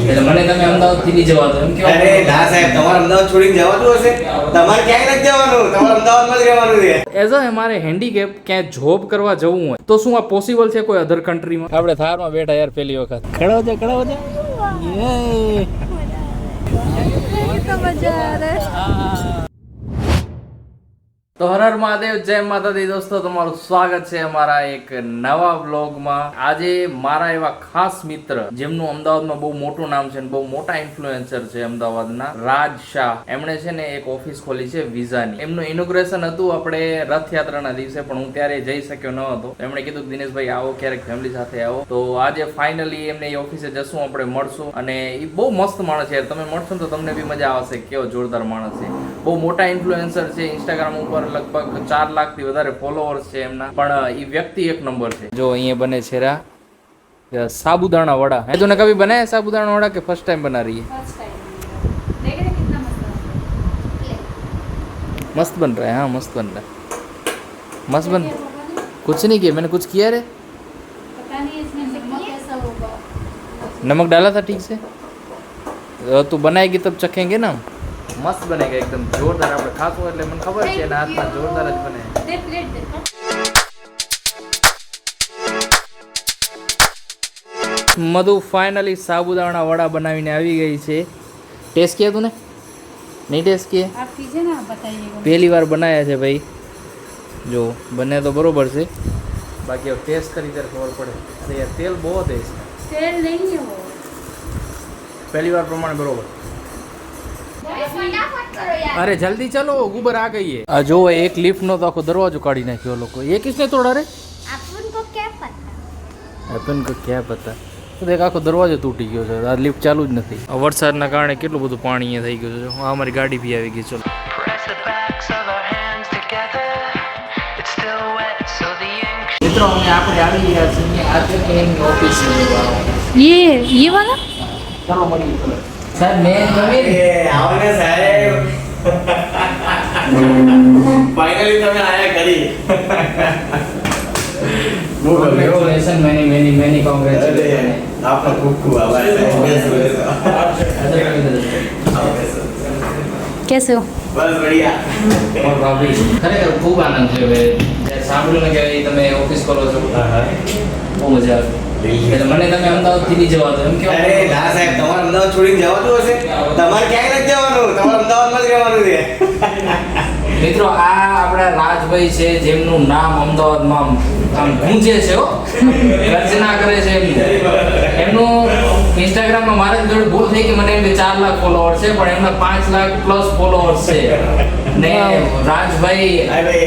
એટલે મને તમે અમદાવાદ થી લઈ જવા દો એમ કેવા? અરે ના સાહેબ, તમારે અમદાવાદ છોડીને જવાતું હશે? તમારે ક્યાંય નથી જવાનું, તમારે અમદાવાદમાં જ રહેવાનું છે. એઝ અ મારે હેન્ડીકેપ ક્યાંય જોબ કરવા જવું હોય તો શું આ પોસિબલ છે કોઈ અધર કન્ટ્રીમાં? આપણે થારમાં બેઠા યાર પહેલી વખત. ખડાવો છે તો હર હર મહાદેવ, જય માતાજી દોસ્તો, તમારું સ્વાગત છે અમારા એક નવા વ્લોગમાં. આજે મારા એવા ખાસ મિત્ર જેમનું અમદાવાદમાં બહુ મોટું નામ છે, બહુ મોટા ઇન્ફ્લુએન્સર છે અમદાવાદના, રાજ શાહ. એમણે છે ને એક ઓફિસ ખોલી છે વિઝાની. એમનું ઇનોગ્રેશન હતું આપણે રથયાત્રાના દિવસે, પણ હું ત્યારે જઈ શક્યો ન હતો. એમણે કીધું કે દિનેશભાઈ આવો, ક્યારેક ફેમિલી સાથે આવો. તો આજે ફાઇનલી એમને એ ઓફિસે જશું, આપણે મળશું. અને એ બહુ મસ્ત માણસ છે, તમે મળશો ને તો તમને બી મજા આવશે. કેવો જોરદાર માણસ છે, બહુ મોટા ઇન્ફ્લુએન્સર છે. ઇન્સ્ટાગ્રામ ઉપર લગભગ 4 લાખથી વધારે ફોલોઅર્સ છે એમના. પણ એ વ્યક્તિ એક નંબર છે. જો અહીંયા બને છે साबूदाना वड़ा है। तूने कभी बनाया साबूदाना वड़ा के फर्स्ट टाइम बना रही है? First time. देख रहे कितना मस्त बन रहा है। हाँ मस्त बन रहा है, मस्त बन। कुछ नहीं किया मैंने, कुछ किया रे? पता नहीं इसमें नमक कैसा होगा। नमक डाला था ठीक से? तू बनाएगी तब चखेंगे ना। मस्त बनेगा एकदम जोरदार। આપણે ખાસ હોય એટલે મને ખબર છે એના હાથમાં જોરદાર જ બને. दे प्लेट दे। मधु फाइनली साबूदाना वड़ा बनावीने આવી ગઈ છે। ટેસ્ટ किया तूने? नहीं टेस्ट किया? आप कीजिए ना, आप बताइएगा। पहली बार बनाया છે ભાઈ। જો બને તો બરોબર છે, બાકી अब टेस्ट કરી ત્યારે ખબર પડે। અરે यार तेल बहुत है इसमें। तेल नहीं है वो। पहली बार प्रमाण बरोबर। फटाफट करो यार। अरे जल्दी चलो, गुबर आ गई है। आ जो एक लिफ्ट નો તો આખો દરવાજો કાઢી નાખ્યો લોકો। ये किसने तोड़ा रे? अपन को क्या पता। अपन को क्या पता। તો દેખ આખો દરવાજો તૂટી ગયો છે, આ લિફ્ટ ચાલુ જ નથી। આ વરસાદના કારણે કેટલું બધું પાણી અહીંયા થઈ ગયું છે। આ અમારી ગાડી બી આવી ગઈ। ચલો મિત્રો અમે આપણે આવી ગયા છીએ આ છે એની ઓફિસ ये वाला ચલો મળી સાહેબ મેં તમે આવો ને સાહેબ, ફાઇનલી તમે આયા કરી। Congratulation, many congratulation. आपका खूब खूब आभार कैसे हो? बस बढ़िया। और भाभी ખરેખર ખૂબ આનંદ થયો હવે સાંભળ્યું ને કે તમે ઓફિસ કરો છો। બહુ મજા આવી। એટલે મને તમે અમદાવાદથી લઈ જવા દો એમ કેવા? અરે ના સાહેબ, તમારે અમદાવાદ છોડીને જવાતું હશે? તમારે ક્યાંય નથી જવાનું, તમારે અમદાવાદમાં જ રહેવાનું છે। મિત્રો આ આપણા રાજભાઈ છે જેમનું નામ અમદાવાદમાં આમ ગુંજે છે હો, ગર્જના કરે છે એમનું ઇન્સ્ટાગ્રામમાં મારે જોડે ભૂલ થઈ કે મને એમ કે 4 લાખ ફોલોઅર્સ છે, પણ એમના 5 લાખ પ્લસ ફોલોઅર્સ છે ને રાજભાઈ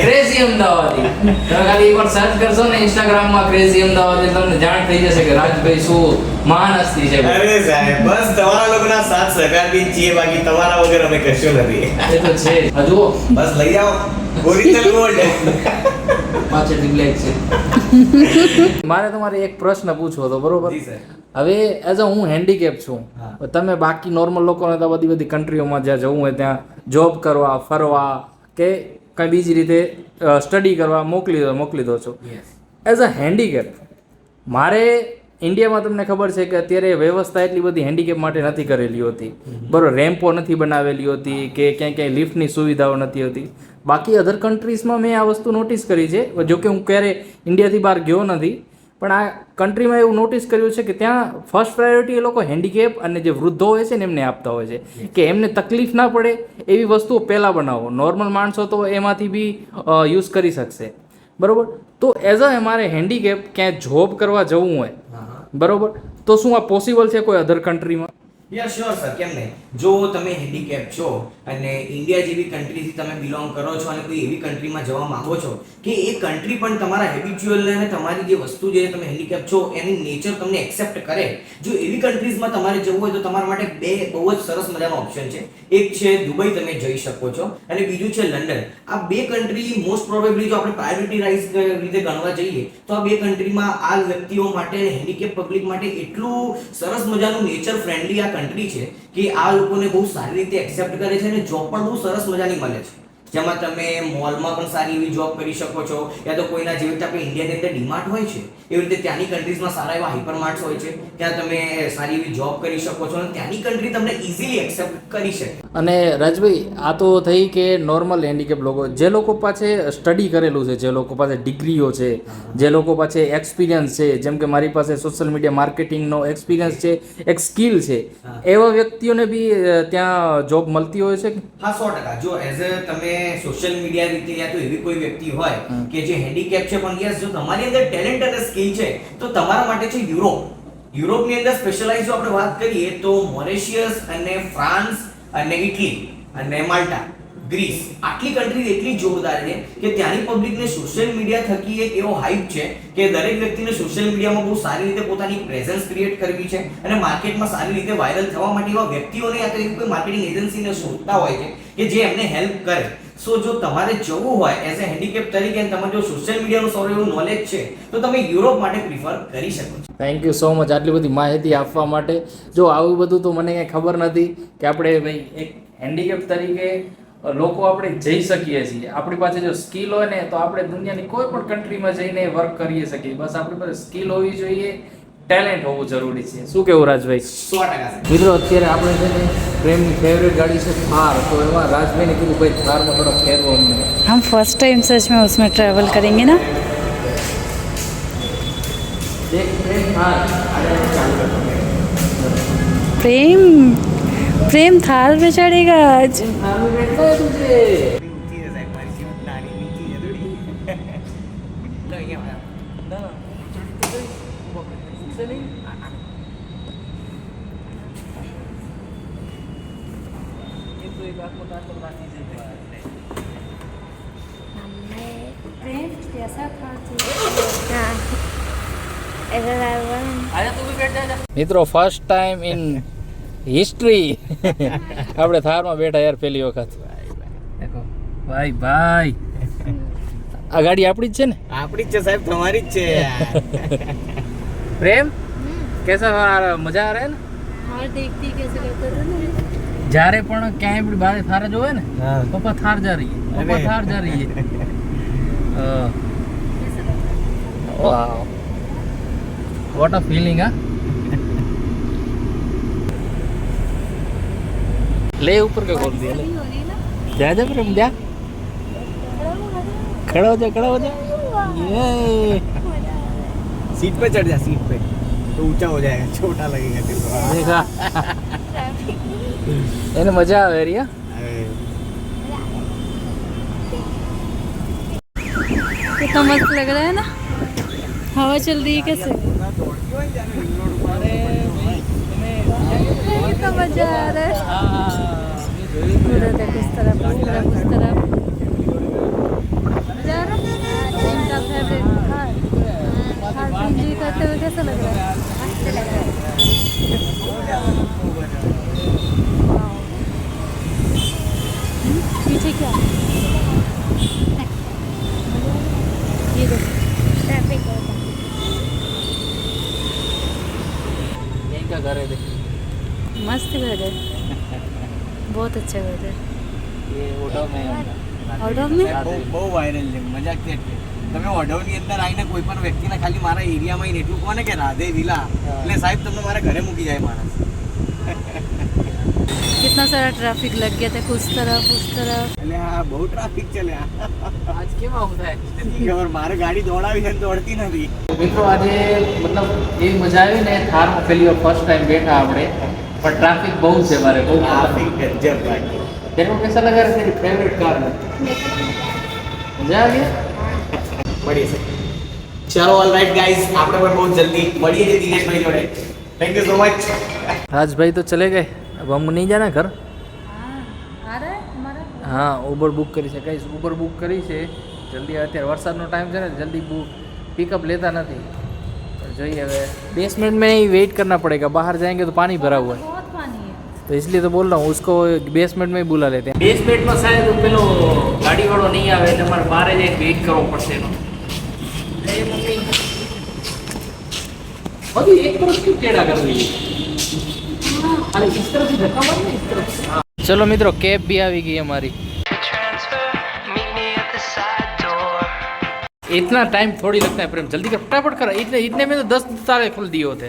ક્રેઝી અમદાવાદી। તમે ખાલી એકવાર સર્ચ કરશો ને ઇન્સ્ટાગ્રામમાં ક્રેઝી અમદાવાદી, તમને જાણ થઈ જશે કે રાજભાઈ શું મહાન હસ્તી છે। અરે સાહેબ, બસ તમારા લોકોના સાથ સહકારથી જ છીએ, બાકી તમારા વગર અમે કશું નથી। એ તો છે હજુ બસ લઈ જાઓ, ઓરિજિનલ ગોલ્ડ। પાછળથી બ્લેક છે। મારે તમારે એક પ્રશ્ન પૂછવો હતો, બરોબર? જી સર। હવે એઝ અ હું હેન્ડીકેપ છું, હા। તમે બાકી નોર્મલ લોકોને તો બધી કન્ટ્રીઓમાં જ્યાં જવું હોય ત્યાં જોબ કરવા, ફરવા કે કંઈ બીજી રીતે સ્ટડી કરવા મોકલી દો છો। એઝ અ હેન્ડીકેપ મારે ઇન્ડિયામાં તમને ખબર છે કે અત્યારે વ્યવસ્થા એટલી બધી હેન્ડીકેપ માટે નથી કરેલી હોતી, બરાબર? રેમ્પો નથી બનાવેલી હોતી કે ક્યાંય લિફ્ટની સુવિધાઓ નથી હોતી। બાકી અધર કન્ટ્રીઝમાં મેં આ વસ્તુ નોટિસ કરી છે, જો કે હું ક્યારે ઇન્ડિયાથી બહાર ગયો નથી, પણ આ કન્ટ્રીમાં એવું નોટિસ કર્યું છે કે ત્યાં ફર્સ્ટ પ્રાયોરિટી એ લોકો હેન્ડીકેપ અને જે વૃદ્ધો હોય છે ને એમને આપતા હોય છે, કે એમને તકલીફ ના પડે એવી વસ્તુઓ પહેલાં બનાવો। નોર્મલ માણસો તો એમાંથી બી યુઝ કરી શકશે, બરાબર? તો એઝ અ અમારે હેન્ડીકેપ ક્યાંય જોબ કરવા જવું હોય, બરાબર, તો શું આ પોસિબલ છે કોઈ અધર કન્ટ્રીમાં? યા શ્યોર સર, કેમ નહીં। જો તમે હેન્ડીકેપ છો અને ઇન્ડિયા જેવી કન્ટ્રીથી તમે બિલોંગ કરો છો અને કોઈ એવી કન્ટ્રીમાં જવા માંગો છો કે એ કન્ટ્રી પણ તમારા હેબિચ્યુઅલ અને તમારી જે વસ્તુ જે તમે હેન્ડીકેપ છો એની નેચર તમને એક્સેપ્ટ કરે, જો એવી કન્ટ્રીઝમાં તમારે જવું હોય તો તમારા માટે બે બહુ જ સરસ મજાનો ઓપ્શન છે। એક છે દુબઈ, તમે જઈ શકો છો, અને બીજું છે લંડન। આ બે કન્ટ્રી મોસ્ટ પ્રોબેબલી જો આપણે પ્રાયોરિટીરાઇઝ રીતે ગણવા જઈએ તો આ બે કન્ટ્રીમાં આ વ્યક્તિઓ માટે, હેન્ડીકેપ પબ્લિક માટે એટલું સરસ મજાનું નેચર ફ્રેન્ડલી આ કન્ટ્રી છે કે આ લોકોને બહુ સારી રીતે એક્સેપ્ટ કરે છે અને જોબ પણ બહુ સરસ મજાની મળે છે। જેમાં તમે મોલમાં પણ સારી એવી જોબ કરી શકો છો, યા તો કોઈના જેવી રીતે આપણે ઇન્ડિયાની અંદર ડીમાર્ટ હોય છે એવી રીતે ત્યાંની કન્ટ્રીઝમાં સારા એવા હાઇપરમાર્ટ્સ હોય છે, ત્યાં તમે સારી એવી જોબ કરી શકો છો અને ત્યાંની કન્ટ્રી તમને ઇઝીલી એક્સેપ્ટ કરી શકે. અને રાજભાઈ આ તો થઈ કે નોર્મલ હેન્ડીકેપ લોકો, જે લોકો પાસે સ્ટડી કરેલું છે, જે લોકો પાસે ડિગ્રીઓ છે, જે લોકો પાસે એક્સપિરિયન્સ છે, જેમ કે મારી પાસે સોશિયલ મીડિયા માર્કેટિંગનો એક્સપિરિયન્સ છે, એક સ્કિલ છે, એવા વ્યક્તિઓને બી ત્યાં જોબ મળતી હોય છે. હા, 100%. જો એઝ અ તમે સોશિયલ મીડિયા રીતે યા તો એવી કોઈ વ્યક્તિ હોય કે જે હેન્ડીકેપ છે, પણ યસ જો તમારી અંદર ટેલેન્ટ અને સ્કિલ છે તો તમારા માટે છે યુરોપ. યુરોપની અંદર સ્પેશિયલાઇઝ જો આપણે વાત કરીએ તો મોરેશિયસ અને ફ્રાન્સ અને ઇટલી અને માલ્ટા, ગ્રીસ, આટલી કન્ટ્રીઝ એટલી જોરદાર છે કે ત્યાંની પબ્લિકને સોશિયલ મીડિયા થકી એક એવો હાઇપ છે કે દરેક વ્યક્તિને સોશિયલ મીડિયામાં બહુ સારી રીતે પોતાની પ્રેઝન્સ ક્રિએટ કરવી છે અને માર્કેટમાં સારી રીતે વાયરલ થવા માટે એવા વ્યક્તિઓને યા તો એવી કોઈ માર્કેટિંગ એજન્સીને શોધતા હોય છે કે જે એમને હેલ્પ કરે. સો જો તમારે જવું હોય એઝ અ હેન્ડીકેપ તરીકે અને તમારે જો સોશિયલ મીડિયાનું સારું એવું નોલેજ છે તો તમે યુરોપ માટે પ્રિફર કરી શકો છો. થેન્ક યુ સો મચ આટલી બધી માહિતી આપવા માટે. જો આવું બધું તો મને કંઈ ખબર નથી કે આપણે ભાઈ એક હેન્ડીકેપ તરીકે લોકો આપણે જઈ શકીએ છીએ. આપણી પાસે જો સ્કિલ હોય ને તો આપણે દુનિયાની કોઈ પણ કન્ટ્રીમાં જઈને વર્ક કરી શકીએ. બસ આપણી પાસે સ્કિલ હોવી જોઈએ, ટેલેન્ટ હોવું જરૂરી છે. શું કેવું રાજભાઈ? 100%. મિત્રો અત્યારે આપણે છે ને પ્રેમની ફેવરેટ ગાડી છે થાર, તો એમાં રાજભાઈને કીધું ભાઈ થારમાં થોડો ફેરવો અમને. हम फर्स्ट टाइम सच में उसमें ट्रैवल करेंगे ना. देख प्रेम थार अरे चालू कर प्रेम प्रेम थाल पे चढ़ेगा आज. थार में बैठना है तुझे. ઊંચી છે સાહેબ, મારી સીટ નાની નીચી છે થોડી. લો અહીંયા ના से नहीं ये तो एक आत्मा का बाकी है. प्रेम कैसा था आजा तू भी बैठ जा. મિત્રો ફર્સ્ટ ટાઈમ ઇન હિસ્ટ્રી આપણે થારમાં બેઠા યાર પહેલી વખત. દેખો ભાઈ ભાઈ આ ગાડી આપણી જ છે ને? આપણી જ છે સાહેબ, તમારી જ છે યાર. प्रेम कैसा मजा आ रहा है ना? और देखती कैसे करते थे ना. જ્યારે પણ ક્યાંય આપણી બારે થાર જોવે ને, હા. પપ્પા થાર જા રહી है, पप्पा थार जा रही है. Wow what a feeling. हाँ ले ऊपर के खोल दिया. ले जा जा प्रेम जा, खड़ा हो जा, खड़ा हो जा. ये सीट पे चढ़ जा, सीट पे तो ऊंचा हो जाएगा, छोटा लगेगा तेरे को. देखा એને મજા આવે રિયા. कितना मस्त लग रहा है ना, हवा चल रही है कैसे. कितना मजा आ रहा है. उधर देखो, इस तरफ उस तरफ उस तरफ. मजा आ रहा है. प्रेम का फेवरेट थार एंजॉय करते हुए कैसा लग रहा है. अच्छा लग रहा है. पीछे क्या ये देखो ट्रैफिक होता है. यहीं का घर है देख. मस्त घर है, बहुत अच्छा घर है. ये ઓઢવ में ऑर्डर में બહુ વાયરલ છે, મજાક છે. તમે ઓઢવની અંદર આવીને કોઈ પણ વ્યક્તિને ખાલી મારા એરિયામાં આવીને એટલું કહો ને કે રાધે વિલા, એટલે સાહેબ તમને મારા ઘરે મૂકી જાય માણસ. कितना सारा ट्रैफिक लग गया था, उस तरफ उस तरफ. એટલે હા, બહુ ટ્રાફિક છે લ્યા. આજ કેવા હોતા है. નથી ખબર, મારે ગાડી દોડાવી છે ને દોડતી નથી. મિત્રો આજે મતલબ એવી મજા આવી ને થારમાં પહેલી વાર ફર્સ્ટ ટાઈમ બેઠા આપણે, પણ ટ્રાફિક બહુ છે મારે, બહુ ટ્રાફિક ગજબ ભાઈ. तेरे को कैसा लगा रहा तेरी फेवरेट कार में? मजा आ गया. મળીએ છે. ચાલો ઓલ રાઈટ ગાઈઝ, આપણે પણ બહુ જલ્દી મળીએ છીએ દિનેશભાઈ જોડે. Thank you so much. Rajbhai तो चले गए, अब हम नहीं जाना घर. आ रहा है हमारा. हाँ उबर बुक કરી છે, કઈ ઉબર બુક કરી છે જલ્દી. અત્યારે વરસાદનો ટાઈમ છે ને, જલ્દી पिकअप लेता नहीं. જોઈએ હવે बेसमेंट में ही वेट करना पड़ेगा, बाहर जाएंगे तो पानी भरा हुआ है, बहुत पानी है. तो इसलिए तो बोल रहा हूँ उसको बेसमेंट में ही बुला लेते हैं. बेसमेंट में शायद પેલો ગાડીવાળો નહીં આવે એટલે અમારે બહાર જ વેઇટ કરવો પડશે એનો. એ મમ્મી अभी एक तरफ क्यों टेढ़ा कर रही है? अरे इस तरफ से धक्का मारना, इस तरफ से. चलो मित्रों, कैब भी આવી ગઈ અમારી. इतना टाइम थोड़ी लगता है प्रेम, जल्दी कर फटाफट कर, इतने में तो 10 ताले खुल दिए होते.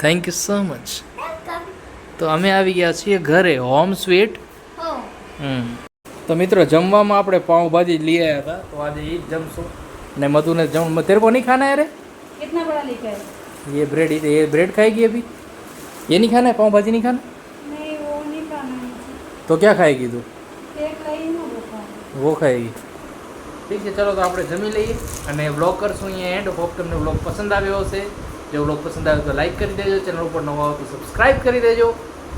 Thank you so much. તો અમે આવી ગયા છીએ ઘરે, હોમ સ્વીટ. તો મિત્રો જમવામાં આપણે પાઉંભાજી લઈ આવ્યા હતા, તો આજે એ જ જમશું. ને મધુને જમ, તેરે को नहीं खाना है रे? कितना बड़ा लेके आए? ये ब्रेड खाएगी अभी? ये नहीं खाना है, पाव भाजी नहीं खाना? नहीं वो नहीं खाना है, तो क्या खाएगी तू? केक लाई ना वो खाना. वो ખાएगी. ઠીક છે, ચલો તો આપણે જમી લઈએ અને વ્લોગ કરશું અહીંયા એન્ડ. હોપ તમને વ્લોગ પસંદ આવ્યો હશે. જો વ્લોગ પસંદ આવ્યો તો લાઈક કરી દેજો, ચેનલ ઉપર નવા આવો તો સબસ્ક્રાઈબ કરી દેજો.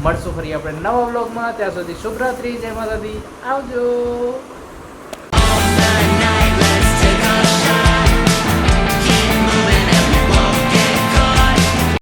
મળશું ફરી આપણે નવા વ્લોગમાં. ત્યાં સુધી શુભરાત્રી, જય માતાજી, આવજો.